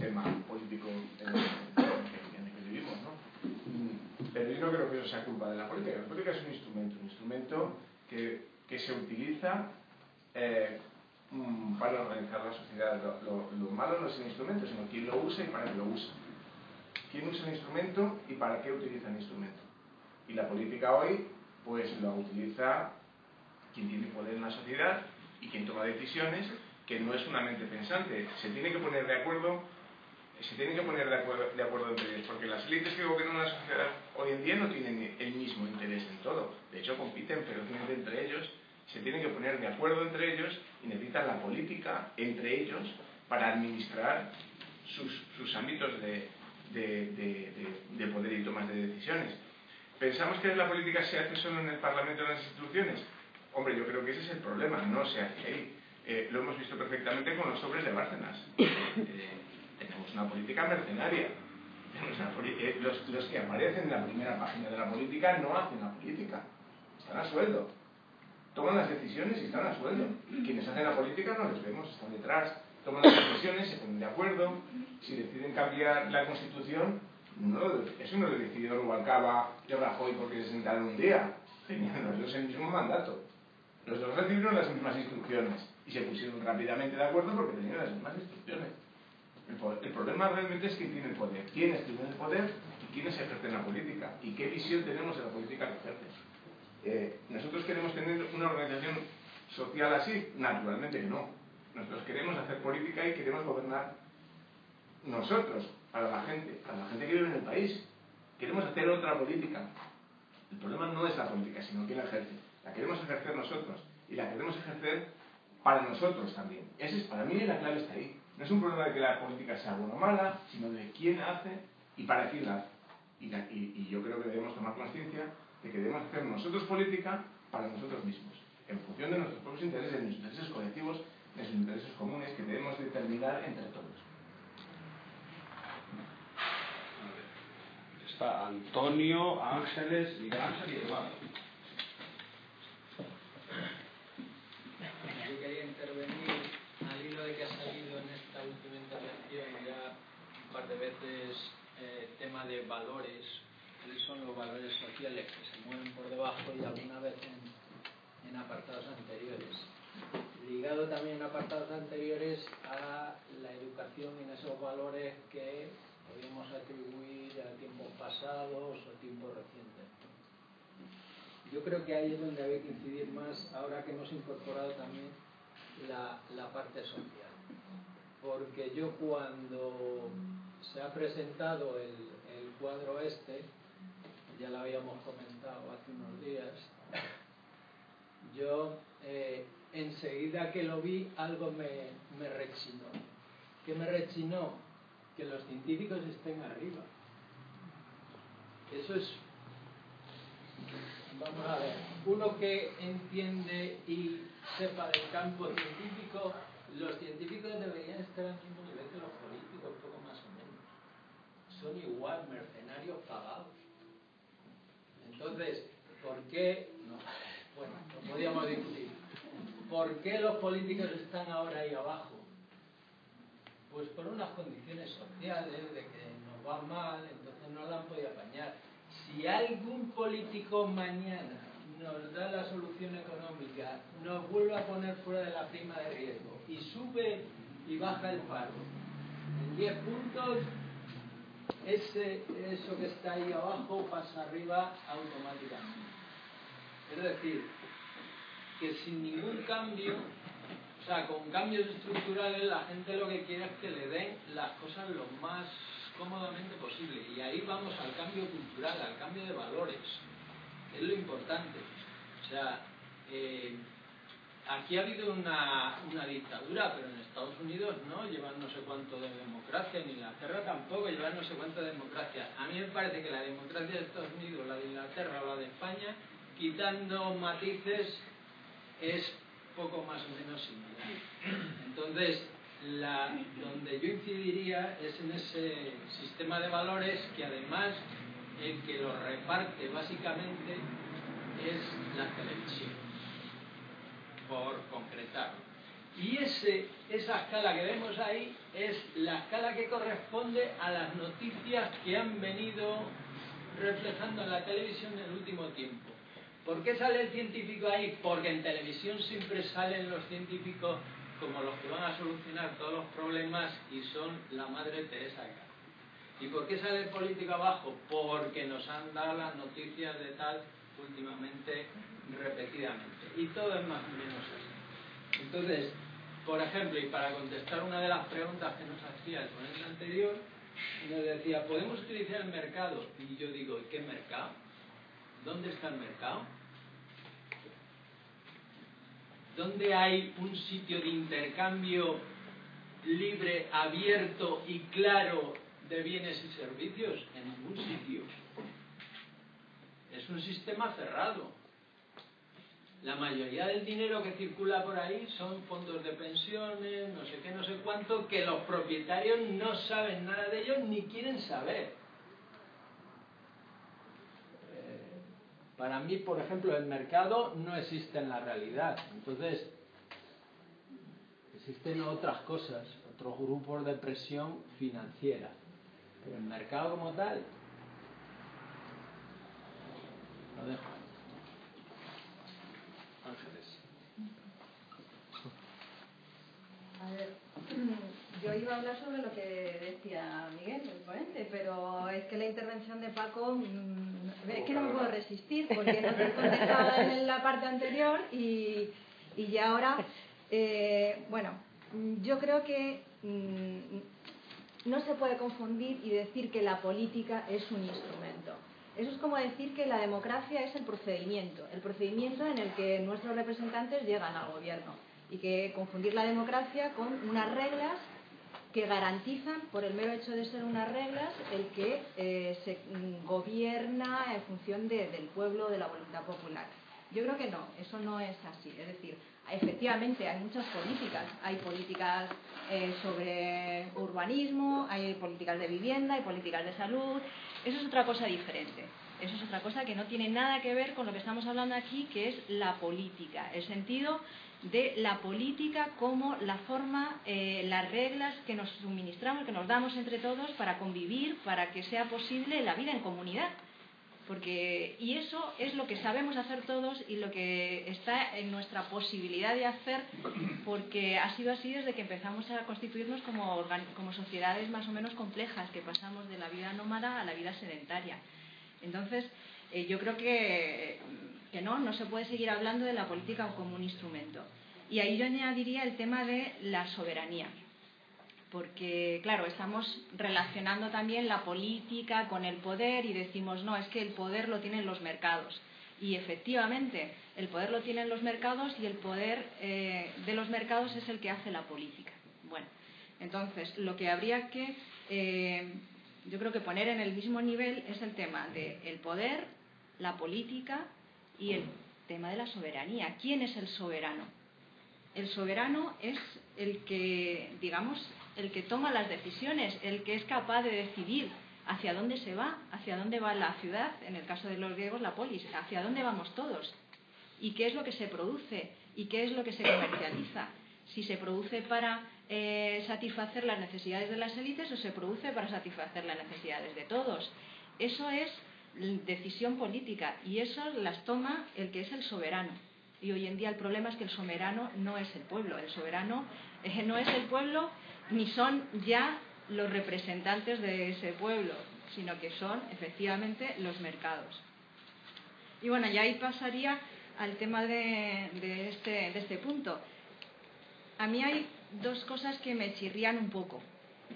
sistema político en el que vivimos, ¿no? Pero yo no creo que eso sea culpa de la política. La política es un instrumento que se utiliza para organizar la sociedad. Lo malo no es el instrumento, sino quién lo usa y para qué lo usa. ¿Quién usa el instrumento y para qué utiliza el instrumento? Y la política hoy, pues lo utiliza quien tiene poder en la sociedad y quien toma decisiones, que no es una mente pensante. Se tiene que poner de acuerdo entre ellos, porque las élites que gobiernan la sociedad hoy en día no tienen el mismo interés en todo. De hecho, compiten ferozmente entre ellos, se tienen que poner de acuerdo entre ellos y necesitan la política entre ellos para administrar sus ámbitos de poder y tomas de decisiones. ¿Pensamos que la política se hace solo en el Parlamento o en las instituciones? Hombre, yo creo que ese es el problema, no se hace ahí. Lo hemos visto perfectamente con los sobres de Bárcenas. Tenemos una política mercenaria. Los que aparecen en la primera página de la política no hacen la política. Están a sueldo. Toman las decisiones y están a sueldo. Quienes hacen la política no les vemos, están detrás. Toman las decisiones, se ponen de acuerdo. Si deciden cambiar la Constitución, eso no lo decidió Rubalcaba y Rajoy porque se sentaron un día. Tenían los dos el mismo mandato. Los dos recibieron las mismas instrucciones y se pusieron rápidamente de acuerdo porque tenían las mismas instrucciones. El problema realmente es quién tiene el poder, quiénes tienen el poder y quiénes ejercen la política y qué visión tenemos de la política que ejercen. ¿Nosotros queremos tener una organización social así? Naturalmente que no. Nosotros queremos hacer política y queremos gobernar nosotros, a la gente que vive en el país. Queremos hacer otra política. El problema no es la política, sino quién la ejerce. La queremos ejercer nosotros y la queremos ejercer para nosotros también. Para mí la clave está ahí. No es un problema de que la política sea buena o mala, sino de quién hace y para quién la hace. Y yo creo que debemos tomar conciencia de que debemos hacer nosotros política para nosotros mismos, en función de nuestros propios intereses, de nuestros intereses colectivos, de nuestros intereses comunes que debemos determinar entre todos. Está Antonio, Ángeles, Miguel Ángel y Eduardo. Yo quería intervenir al hilo de que ha salido en esta última intervención ya un par de veces tema de valores, cuáles son los valores sociales que se mueven por debajo y alguna vez en apartados anteriores. Ligado también en apartados anteriores a la educación en esos valores que podríamos atribuir a tiempos pasados o tiempos recientes. Yo creo que ahí es donde había que incidir más ahora que hemos incorporado también la parte social. Porque yo cuando se ha presentado el cuadro ya lo habíamos comentado hace unos días, yo enseguida que lo vi algo me rechinó. ¿Qué me rechinó? Que los científicos estén arriba. Eso es, vamos a ver, uno que entiende y sepa del campo científico, los científicos deberían estar al mismo nivel que los políticos, poco más o menos. Son igual mercenarios pagados. Entonces, ¿por qué? No, bueno, lo podríamos discutir. ¿Por qué los políticos están ahora ahí abajo? Pues por unas condiciones sociales, de que nos va mal, entonces no la han podido apañar. Si algún político mañana nos da la solución económica, nos vuelve a poner fuera de la prima de riesgo y sube y baja el paro en 10 puntos, eso que está ahí abajo pasa arriba automáticamente. Es decir, que sin ningún cambio, o sea, con cambios estructurales, la gente lo que quiere es que le den las cosas lo más cómodamente posible. Y ahí vamos al cambio cultural, al cambio de valores, que es lo importante. O sea, aquí ha habido una dictadura, pero en Estados Unidos no, llevan no sé cuánto de democracia, en Inglaterra tampoco, llevan no sé cuánto de democracia. A mí me parece que la democracia de Estados Unidos, la de Inglaterra o la de España, quitando matices, es poco más o menos similar. Entonces, donde yo incidiría es en ese sistema de valores que además el que lo reparte básicamente es la televisión, por concretarlo. Y esa escala que vemos ahí es la escala que corresponde a las noticias que han venido reflejando en la televisión en el último tiempo. ¿Por qué sale el científico ahí? Porque en televisión siempre salen los científicos como los que van a solucionar todos los problemas y son la Madre Teresa de Calcuta. ¿Y por qué sale el político abajo? Porque nos han dado las noticias de tal últimamente repetidamente. Y todo es más o menos así. Entonces, por ejemplo, y para contestar una de las preguntas que nos hacía el ponente anterior, nos decía, ¿podemos utilizar el mercado? Y yo digo, ¿y qué mercado? ¿Dónde está el mercado? ¿Dónde hay un sitio de intercambio libre, abierto y claro de bienes y servicios? En ningún sitio. Es un sistema cerrado. La mayoría del dinero que circula por ahí son fondos de pensiones, no sé qué, no sé cuánto, que los propietarios no saben nada de ellos ni quieren saber. Para mí, por ejemplo, el mercado no existe en la realidad. Entonces, existen otras cosas, otros grupos de presión financiera. Pero el mercado como tal, lo dejo ahí. Ángeles. A ver, yo iba a hablar sobre lo que decía Miguel, el ponente, pero es que la intervención de Paco, es que no me puedo resistir, porque no te he contestado en la parte anterior y ya ahora, bueno, yo creo que no se puede confundir y decir que la política es un instrumento. Eso es como decir que la democracia es el procedimiento en el que nuestros representantes llegan al gobierno. Y que confundir la democracia con unas reglas que garantizan, por el mero hecho de ser unas reglas, el que se gobierna en función del pueblo, de la voluntad popular. Yo creo que no, eso no es así. Es decir, efectivamente hay muchas políticas. Hay políticas sobre urbanismo, hay políticas de vivienda, hay políticas de salud. Eso es otra cosa diferente. Eso es otra cosa que no tiene nada que ver con lo que estamos hablando aquí, que es la política, el sentido de la política como la forma, las reglas que nos suministramos, que nos damos entre todos para convivir, para que sea posible la vida en comunidad. Y eso es lo que sabemos hacer todos y lo que está en nuestra posibilidad de hacer, porque ha sido así desde que empezamos a constituirnos como sociedades más o menos complejas, que pasamos de la vida nómada a la vida sedentaria. Entonces, yo creo que no se puede seguir hablando de la política como un instrumento. Y ahí yo añadiría el tema de la soberanía. Porque, claro, estamos relacionando también la política con el poder y decimos, no, es que el poder lo tienen los mercados. Y efectivamente, el poder lo tienen los mercados y el poder de los mercados es el que hace la política. Bueno, entonces, lo que habría que, yo creo que poner en el mismo nivel es el tema del poder, la política y el tema de la soberanía. ¿Quién es el soberano? El soberano es el que, digamos, el que toma las decisiones, el que es capaz de decidir hacia dónde se va, hacia dónde va la ciudad, en el caso de los griegos la polis, hacia dónde vamos todos, y qué es lo que se produce, y qué es lo que se comercializa, si se produce para satisfacer las necesidades de las élites o se produce para satisfacer las necesidades de todos. Eso es decisión política, y eso las toma el que es el soberano. Y hoy en día el problema es que el soberano no es el pueblo. El soberano no es el pueblo, ni son ya los representantes de ese pueblo, sino que son efectivamente los mercados. Y bueno, ya ahí pasaría al tema de este punto. A mí hay dos cosas que me chirrían un poco,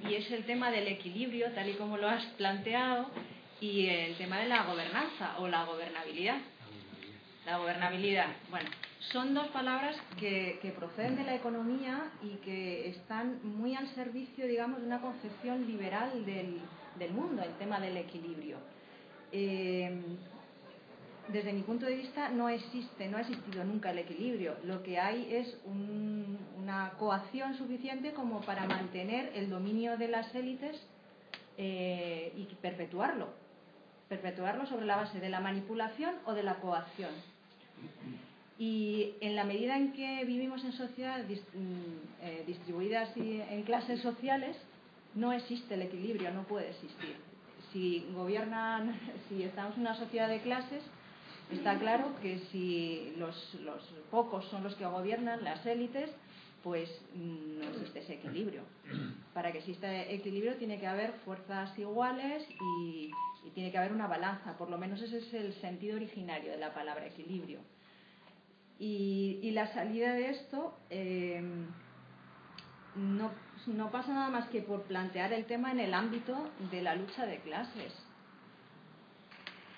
y es el tema del equilibrio, tal y como lo has planteado, y el tema de la gobernanza o la gobernabilidad. La gobernabilidad, bueno, son dos palabras que proceden de la economía y que están muy al servicio, digamos, de una concepción liberal del mundo, el tema del equilibrio. Desde mi punto de vista no ha existido nunca el equilibrio. Lo que hay es una coacción suficiente como para mantener el dominio de las élites y perpetuarlo sobre la base de la manipulación o de la coacción. Y en la medida en que vivimos en sociedades distribuidas en clases sociales, no existe el equilibrio, no puede existir. Si estamos en una sociedad de clases, está claro que si los pocos son los que gobiernan, las élites, pues no existe ese equilibrio. Para que exista equilibrio tiene que haber fuerzas iguales y tiene que haber una balanza. Por lo menos ese es el sentido originario de la palabra equilibrio. Y la salida de esto no pasa nada más que por plantear el tema en el ámbito de la lucha de clases.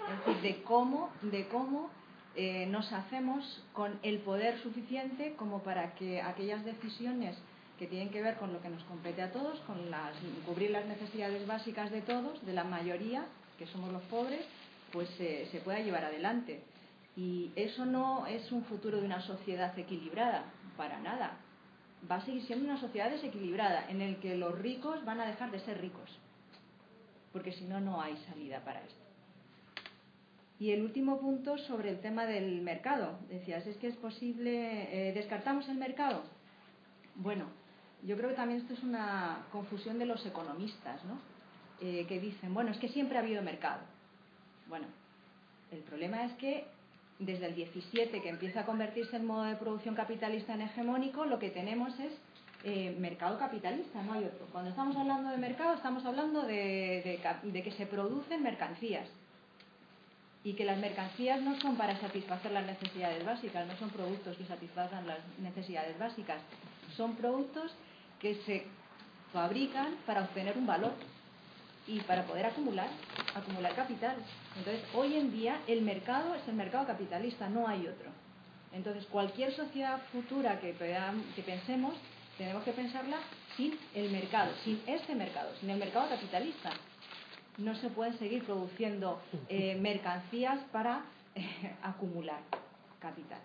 Es decir, de cómo nos hacemos con el poder suficiente como para que aquellas decisiones que tienen que ver con lo que nos compete a todos, con cubrir las necesidades básicas de todos, de la mayoría, que somos los pobres, pues se pueda llevar adelante. Y eso no es un futuro de una sociedad equilibrada, para nada. Va a seguir siendo una sociedad desequilibrada, en el que los ricos van a dejar de ser ricos, porque si no, no hay salida para esto. Y el último punto sobre el tema del mercado. Decías, ¿es que es posible? ¿Descartamos el mercado? Bueno, yo creo que también esto es una confusión de los economistas, ¿no? Que dicen, bueno, es que siempre ha habido mercado. Bueno, el problema es que desde el 17, que empieza a convertirse el modo de producción capitalista en hegemónico, lo que tenemos es mercado capitalista, no hay otro. Cuando estamos hablando de mercado, estamos hablando de que se producen mercancías. Y que las mercancías no son para satisfacer las necesidades básicas, no son productos que satisfagan las necesidades básicas, son productos que se fabrican para obtener un valor y para poder acumular capital. Entonces, hoy en día el mercado es el mercado capitalista, no hay otro. Entonces, cualquier sociedad futura que pensemos, tenemos que pensarla sin el mercado, sin este mercado, sin el mercado capitalista. No se pueden seguir produciendo mercancías para acumular capital.